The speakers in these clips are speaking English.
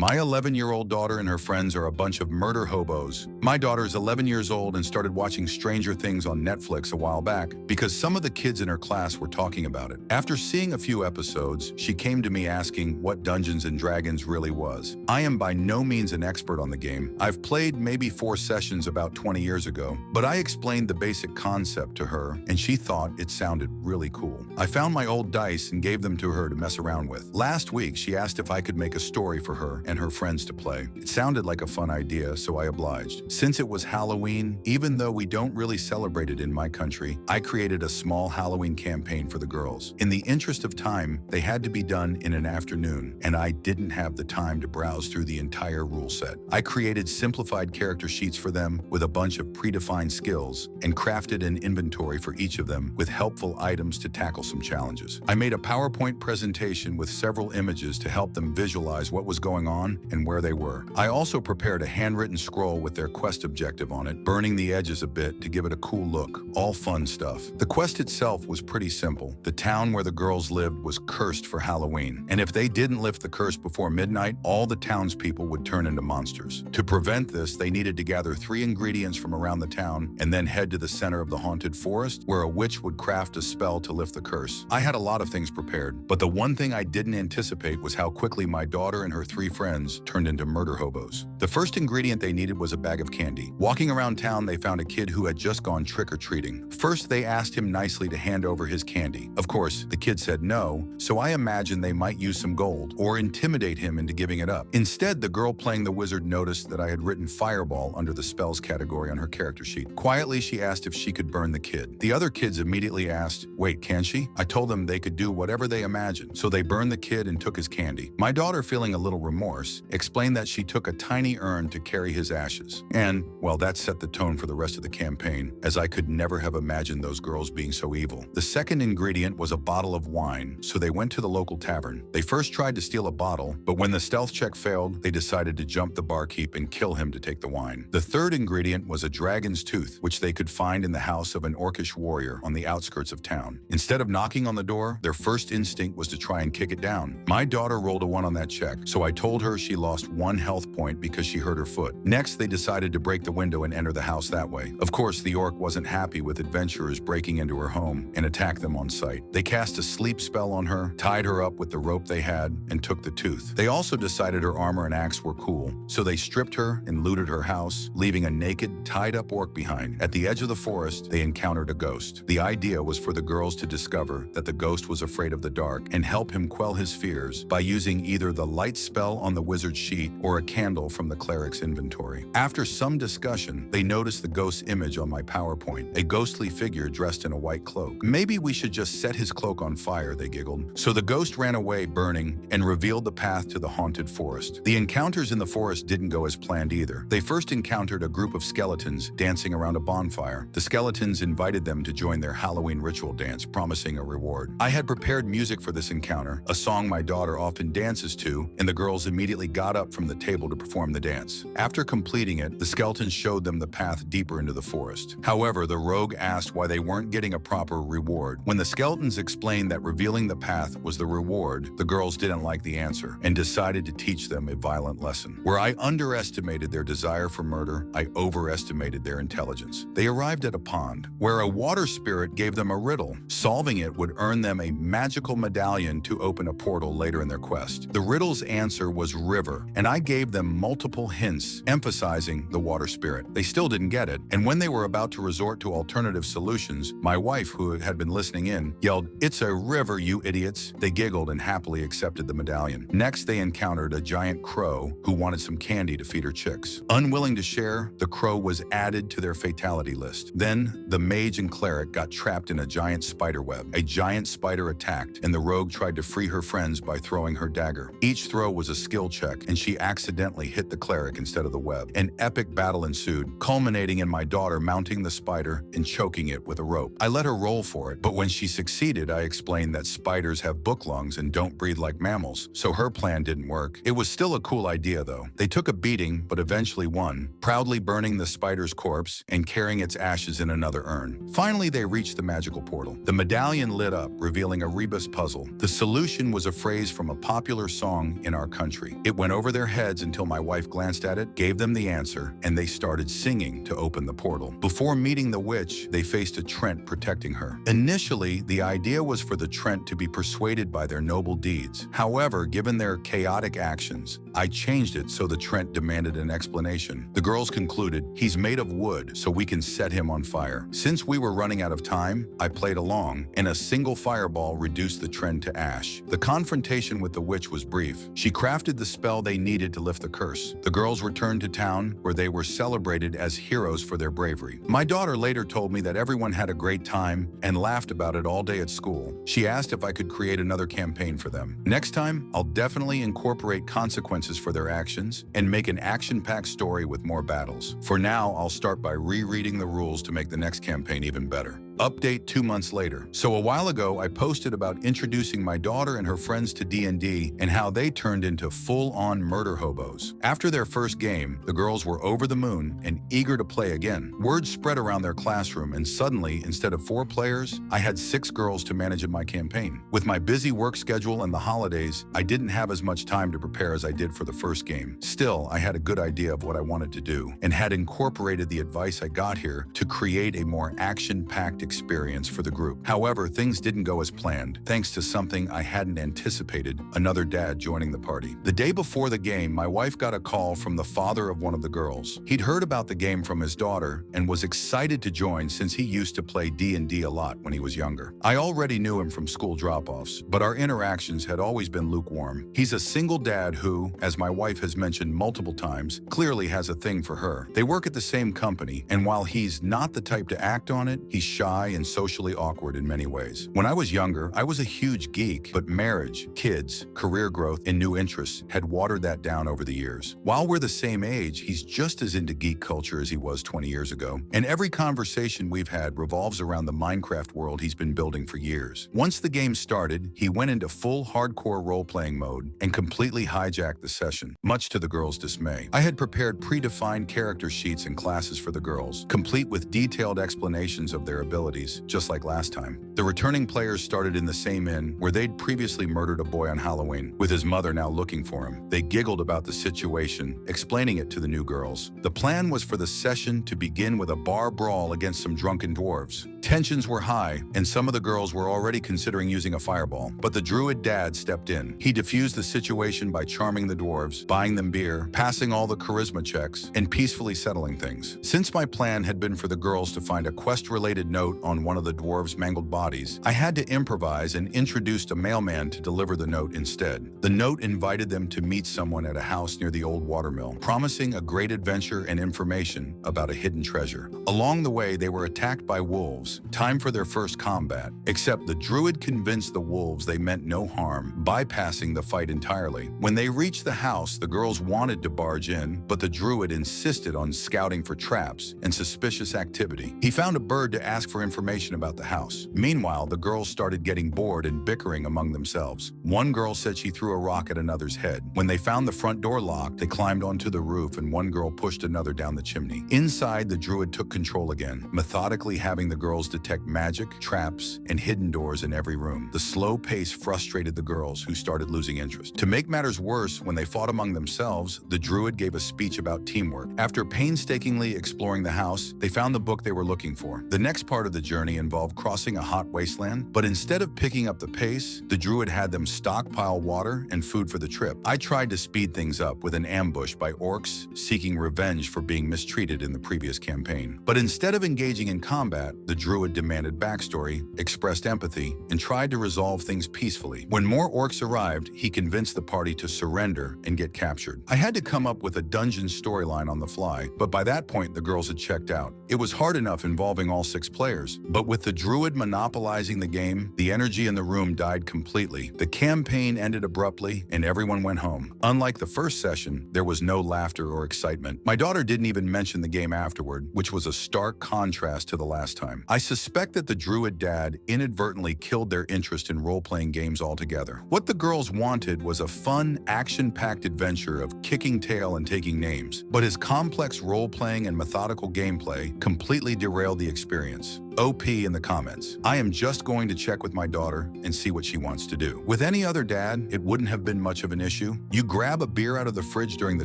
My 11-year-old daughter and her friends are a bunch of murder hobos. My daughter is 11 years old and started watching Stranger Things on Netflix a while back because some of the kids in her class were talking about it. After seeing a few episodes, she came to me asking what Dungeons & Dragons really was. I am by no means an expert on the game. I've played maybe 4 sessions about 20 years ago, but I explained the basic concept to her and she thought it sounded really cool. I found my old dice and gave them to her to mess around with. Last week, she asked if I could make a story for her and her friends to play. It sounded like a fun idea, so I obliged. Since it was Halloween, even though we don't really celebrate it in my country, I created a small Halloween campaign for the girls. In the interest of time, they had to be done in an afternoon, and I didn't have the time to browse through the entire rule set. I created simplified character sheets for them with a bunch of predefined skills and crafted an inventory for each of them with helpful items to tackle some challenges. I made a PowerPoint presentation with several images to help them visualize what was going on and where they were. I also prepared a handwritten scroll with their quest objective on it, burning the edges a bit to give it a cool look. All fun stuff. The quest itself was pretty simple. The town where the girls lived was cursed for Halloween, and if they didn't lift the curse before midnight, all the townspeople would turn into monsters. To prevent this, they needed to gather 3 ingredients from around the town and then head to the center of the haunted forest where a witch would craft a spell to lift the curse. I had a lot of things prepared, but the one thing I didn't anticipate was how quickly my daughter and her 3 friends turned into murder hobos. The first ingredient they needed was a bag of candy. Walking around town, they found a kid who had just gone trick-or-treating. First, they asked him nicely to hand over his candy. Of course, the kid said no, so I imagined they might use some gold or intimidate him into giving it up. Instead, the girl playing the wizard noticed that I had written fireball under the spells category on her character sheet. Quietly, she asked if she could burn the kid. The other kids immediately asked, "Wait, can she?" I told them they could do whatever they imagined, so they burned the kid and took his candy. My daughter, feeling a little remorse, explained that she took a tiny urn to carry his ashes. And, well, that set the tone for the rest of the campaign, as I could never have imagined those girls being so evil. The second ingredient was a bottle of wine, so they went to the local tavern. They first tried to steal a bottle, but when the stealth check failed, they decided to jump the barkeep and kill him to take the wine. The third ingredient was a dragon's tooth, which they could find in the house of an orcish warrior on the outskirts of town. Instead of knocking on the door, their first instinct was to try and kick it down. My daughter rolled a 1 on that check, so I told her she lost 1 health point because she hurt her foot. Next, they decided to break the window and enter the house that way. Of course, the orc wasn't happy with adventurers breaking into her home and attacked them on sight. They cast a sleep spell on her, tied her up with the rope they had, and took the tooth. They also decided her armor and axe were cool, so they stripped her and looted her house, leaving a naked, tied-up orc behind. At the edge of the forest, they encountered a ghost. The idea was for the girls to discover that the ghost was afraid of the dark and help him quell his fears by using either the light spell on the wizard's sheet or a candle from the cleric's inventory. After some discussion, they noticed the ghost's image on my PowerPoint, a ghostly figure dressed in a white cloak. "Maybe we should just set his cloak on fire," they giggled. So the ghost ran away burning and revealed the path to the haunted forest. The encounters in the forest didn't go as planned either. They first encountered a group of skeletons dancing around a bonfire. The skeletons invited them to join their Halloween ritual dance, promising a reward. I had prepared music for this encounter, a song my daughter often dances to, and the girls immediately got up from the table to perform the dance. After completing it, the skeletons showed them the path deeper into the forest. However, the rogue asked why they weren't getting a proper reward. When the skeletons explained that revealing the path was the reward, the girls didn't like the answer and decided to teach them a violent lesson. Where I underestimated their desire for murder, I overestimated their intelligence. They arrived at a pond, where a water spirit gave them a riddle. Solving it would earn them a magical medallion to open a portal later in their quest. The riddle's answer was river, and I gave them multiple hints, emphasizing the water spirit. They still didn't get it, and when they were about to resort to alternative solutions, my wife, who had been listening in, yelled, "It's a river, you idiots!" They giggled and happily accepted the medallion. Next, they encountered a giant crow who wanted some candy to feed her chicks. Unwilling to share, the crow was added to their fatality list. Then, the mage and cleric got trapped in a giant spider web. A giant spider attacked, and the rogue tried to free her friends by throwing her dagger. Each throw was a skill check, and she accidentally hit the cleric instead of the web. An epic battle ensued, culminating in my daughter mounting the spider and choking it with a rope. I let her roll for it, but when she succeeded, I explained that spiders have book lungs and don't breathe like mammals, so her plan didn't work. It was still a cool idea, though. They took a beating, but eventually won, proudly burning the spider's corpse and carrying its ashes in another urn. Finally, they reached the magical portal. The medallion lit up, revealing a rebus puzzle. The solution was a phrase from a popular song in our country. story. It went over their heads until my wife glanced at it, gave them the answer, and they started singing to open the portal. Before meeting the witch, they faced a Trent protecting her. Initially, the idea was for the Trent to be persuaded by their noble deeds. However, given their chaotic actions, I changed it so the Trent demanded an explanation. The girls concluded, he's made of wood, so we can set him on fire. Since we were running out of time, I played along, and a single fireball reduced the Trent to ash. The confrontation with the witch was brief. She crafted the spell they needed to lift the curse. The girls returned to town, where they were celebrated as heroes for their bravery. My daughter later told me that everyone had a great time and laughed about it all day at school. She asked if I could create another campaign for them. Next time, I'll definitely incorporate consequences for their actions and make an action-packed story with more battles. For now, I'll start by rereading the rules to make the next campaign even better. Update 2 months later. So a while ago, I posted about introducing my daughter and her friends to D&D and how they turned into full-on murder hobos. After their first game, the girls were over the moon and eager to play again. Word spread around their classroom, and suddenly, instead of 4 players, I had 6 girls to manage in my campaign. With my busy work schedule and the holidays, I didn't have as much time to prepare as I did for the first game. Still, I had a good idea of what I wanted to do and had incorporated the advice I got here to create a more action-packed experience for the group. However, things didn't go as planned, thanks to something I hadn't anticipated, another dad joining the party. The day before the game, my wife got a call from the father of one of the girls. He'd heard about the game from his daughter and was excited to join since he used to play D&D a lot when he was younger. I already knew him from school drop-offs, but our interactions had always been lukewarm. He's a single dad who, as my wife has mentioned multiple times, clearly has a thing for her. They work at the same company, and while he's not the type to act on it, he's shy and socially awkward in many ways. When I was younger, I was a huge geek, but marriage, kids, career growth, and new interests had watered that down over the years. While we're the same age, he's just as into geek culture as he was 20 years ago, and every conversation we've had revolves around the Minecraft world he's been building for years. Once the game started, he went into full hardcore role-playing mode and completely hijacked the session, much to the girls' dismay. I had prepared predefined character sheets and classes for the girls, complete with detailed explanations of their abilities, just like last time. The returning players started in the same inn where they'd previously murdered a boy on Halloween, with his mother now looking for him. They giggled about the situation, explaining it to the new girls. The plan was for the session to begin with a bar brawl against some drunken dwarves. Tensions were high, and some of the girls were already considering using a fireball, but the druid dad stepped in. He diffused the situation by charming the dwarves, buying them beer, passing all the charisma checks, and peacefully settling things. Since my plan had been for the girls to find a quest-related note on one of the dwarves' mangled bodies, I had to improvise and introduced a mailman to deliver the note instead. The note invited them to meet someone at a house near the old watermill, promising a great adventure and information about a hidden treasure. Along the way, they were attacked by wolves. Time for their first combat, except the druid convinced the wolves they meant no harm, bypassing the fight entirely. When they reached the house, the girls wanted to barge in, but the druid insisted on scouting for traps and suspicious activity. He found a bird to ask for information about the house. Meanwhile, the girls started getting bored and bickering among themselves. One girl said she threw a rock at another's head. When they found the front door locked, they climbed onto the roof and one girl pushed another down the chimney. Inside, the druid took control again, methodically having the girls detect magic, traps, and hidden doors in every room. The slow pace frustrated the girls, who started losing interest. To make matters worse, when they fought among themselves, the druid gave a speech about teamwork. After painstakingly exploring the house, they found the book they were looking for. The next part of the journey involved crossing a hot wasteland, but instead of picking up the pace, the druid had them stockpile water and food for the trip. I tried to speed things up with an ambush by orcs seeking revenge for being mistreated in the previous campaign. But instead of engaging in combat, the druid demanded backstory, expressed empathy, and tried to resolve things peacefully. When more orcs arrived, he convinced the party to surrender and get captured. I had to come up with a dungeon storyline on the fly, but by that point, the girls had checked out. It was hard enough involving all 6 players, but with the druid monopolizing the game, the energy in the room died completely. The campaign ended abruptly, and everyone went home. Unlike the first session, there was no laughter or excitement. My daughter didn't even mention the game afterward, which was a stark contrast to the last time. I suspect that the druid dad inadvertently killed their interest in role-playing games altogether. What the girls wanted was a fun, action-packed adventure of kicking tail and taking names, but his complex role-playing and methodical gameplay completely derailed the experience. OP in the comments. I am just going to check with my daughter and see what she wants to do. With any other dad, it wouldn't have been much of an issue. You grab a beer out of the fridge during the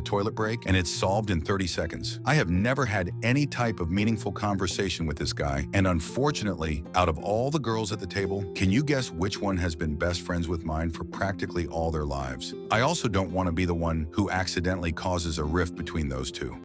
toilet break and it's solved in 30 seconds. I have never had any type of meaningful conversation with this guy, and unfortunately, out of all the girls at the table, can you guess which one has been best friends with mine for practically all their lives? I also don't want to be the one who accidentally causes a rift between those two.